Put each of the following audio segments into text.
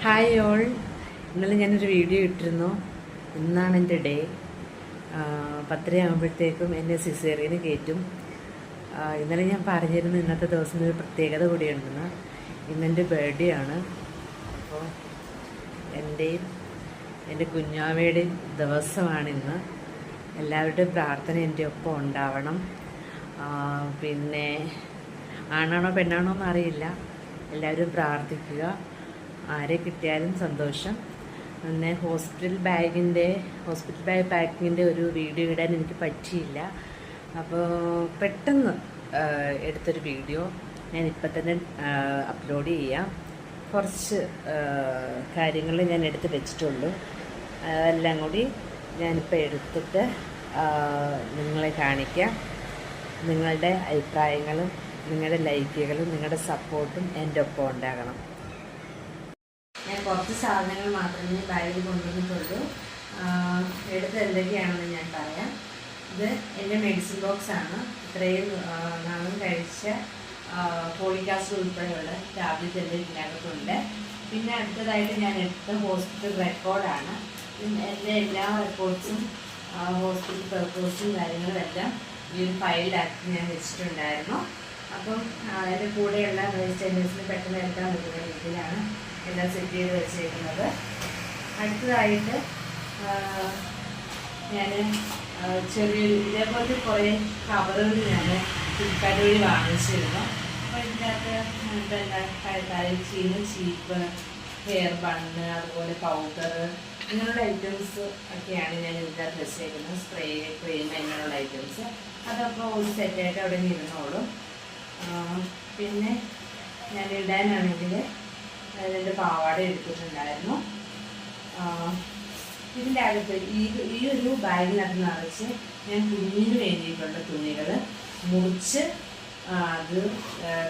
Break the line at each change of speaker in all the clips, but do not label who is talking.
Hi all. ഇന്നലെ ഞാനൊരു video ഇട്ടിരുന്നു. ഇന്നാണ് എൻ്റെ ഡേ. 10:30 ആകുമ്പോഴത്തേക്കും എന്നെ സിസേറിയന് കയറ്റും. ഇന്നലെ ഞാൻ പറഞ്ഞിരുന്നു ഇന്നത്തെ ദിവസം ഒരു പ്രത്യേകത കൂടിയുണ്ടെന്ന്. ഇന്നെൻ്റെ ബർത്ത്ഡേ ആണ്. അപ്പോൾ എൻ്റെയും എൻ്റെ കുഞ്ഞാവയുടെയും ദിവസമാണിന്ന്. എല്ലാവരുടെയും പ്രാർത്ഥന എൻ്റെ ഒപ്പം ഉണ്ടാവണം. പിന്നെ ആണാണോ പെണ്ണാണോ എന്നറിയില്ല, എല്ലാവരും പ്രാർത്ഥിക്കുക. ആരെ കിട്ടിയാലും സന്തോഷം. പിന്നെ ഹോസ്പിറ്റൽ ബാഗ് പാക്കിങ്ങിൻ്റെ ഒരു വീഡിയോ ഇടാൻ എനിക്ക് പറ്റിയില്ല. അപ്പോൾ പെട്ടെന്ന് എടുത്തൊരു വീഡിയോ ഞാൻ ഇപ്പം തന്നെ അപ്ലോഡ് ചെയ്യാം. കുറച്ച് കാര്യങ്ങൾ ഞാൻ എടുത്ത് വെച്ചിട്ടുള്ളൂ. അതെല്ലാം കൂടി ഞാനിപ്പോൾ എടുത്തിട്ട് നിങ്ങളെ കാണിക്കാം. നിങ്ങളുടെ അഭിപ്രായങ്ങളും നിങ്ങളുടെ ലൈക്കുകളും നിങ്ങളുടെ സപ്പോർട്ടും എൻ്റെ ഒപ്പം ഉണ്ടാകണം. ഞാൻ കുറച്ച് സാധനങ്ങൾ മാത്രമേ ബാഗിൽ കൊണ്ടുവന്നിട്ടുള്ളൂ. എടുത്ത് എന്തൊക്കെയാണെന്ന് ഞാൻ പറയാം. ഇത് എൻ്റെ മെഡിസിൻ ബോക്സാണ്. ഇത്രയും നാളും കഴിച്ച ഫോളിക് ആസിഡ് ഉൾപ്പെടെയുള്ള ടാബ്ലറ്റ് എൻ്റെ ഇതിനകത്തുണ്ട്. പിന്നെ അടുത്തതായിട്ട് ഞാൻ എടുത്ത ഹോസ്പിറ്റൽ റെക്കോർഡാണ്. എൻ്റെ എല്ലാ റെക്കോർഡ്സും ഹോസ്പിറ്റൽ പേപ്പേഴ്സും കാര്യങ്ങളും എല്ലാം ഈ ഒരു ഫയലിലാക്കി ഞാൻ വെച്ചിട്ടുണ്ടായിരുന്നു. അപ്പം അതിൻ്റെ കൂടെയുള്ള വെജിറ്റബിൾസിന് പെട്ടെന്ന് എടുക്കാൻ പറ്റുന്ന രീതിയിലാണ് എല്ലാം സെറ്റ് ചെയ്ത് വെച്ചേക്കുന്നത്. അടുത്തതായിട്ട് ഞാൻ ചെറിയൊരു ഇതേപോലത്തെ കുറേ കവറുകൾ ഞാൻ ഫ്ലിപ്കാർട്ട് വഴി വാങ്ങിച്ചിരുന്നു. അപ്പോൾ ഇതിനകത്ത് ചീന് ചീപ്പ്, ഹെയർ ബണ്ണ്, അതുപോലെ പൗഡർ, ഇങ്ങനെയുള്ള ഐറ്റംസ് ഒക്കെയാണ് ഞാൻ ഇതിനകത്ത് വെച്ചേക്കുന്നത്. സ്പ്രേ, ക്രീം, ഇങ്ങനെയുള്ള ഐറ്റംസ്. അതൊക്കെ ഒരു സെറ്റായിട്ട് അവിടെ നിന്ന് ഇരുന്നോളും. പിന്നെ ഞാൻ ഇടാനാണെങ്കിൽ എൻ്റെ പാവാട എടുത്തിട്ടുണ്ടായിരുന്നു. ഇതിൻ്റെ അകത്ത് ഈ ഒരു ബാഗിനകത്ത് നിറച്ച് ഞാൻ കുഞ്ഞിന് വേണ്ടിയിട്ടുള്ള തുണികൾ മുറിച്ച് അത്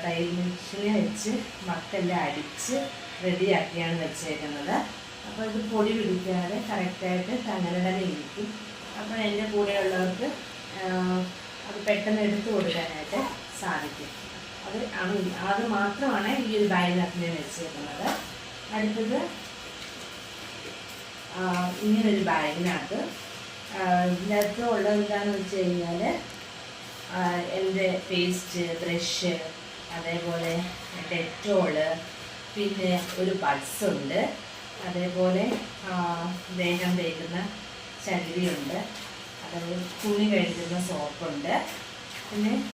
തയ്യൽ മെഷീനിൽ വെച്ച് മക്കെല്ലാം അടിച്ച് റെഡിയാക്കിയാണ് വെച്ചേക്കുന്നത്. അപ്പോൾ ഇത് പൊടി പിടിക്കാതെ കറക്റ്റായിട്ട് അങ്ങനെ തന്നെ ഇരിക്കും. അപ്പോൾ എൻ്റെ കൂടെയുള്ളവർക്ക് അത് പെട്ടെന്ന് എടുത്തു കൊടുക്കാനായിട്ട് സാധിക്കും. അത് മാത്രമാണ് ഈ ഒരു ബാഗിനകത്ത് ഞാൻ വെച്ചേക്കുന്നത്. അടുത്തത് ഇങ്ങനൊരു ബാഗിനകത്ത് ഇതിനകത്ത് ഉള്ളത് എന്താണെന്ന് വെച്ച് കഴിഞ്ഞാൽ എൻ്റെ പേസ്റ്റ്, ബ്രഷ്, അതേപോലെ ഡെറ്റോള്, പിന്നെ ഒരു ബഡ്സുണ്ട്, അതേപോലെ ദേഹം തേക്കുന്ന ചകിരിയുണ്ട്, അതേപോലെ തുണി കഴുകുന്ന സോപ്പുണ്ട്, പിന്നെ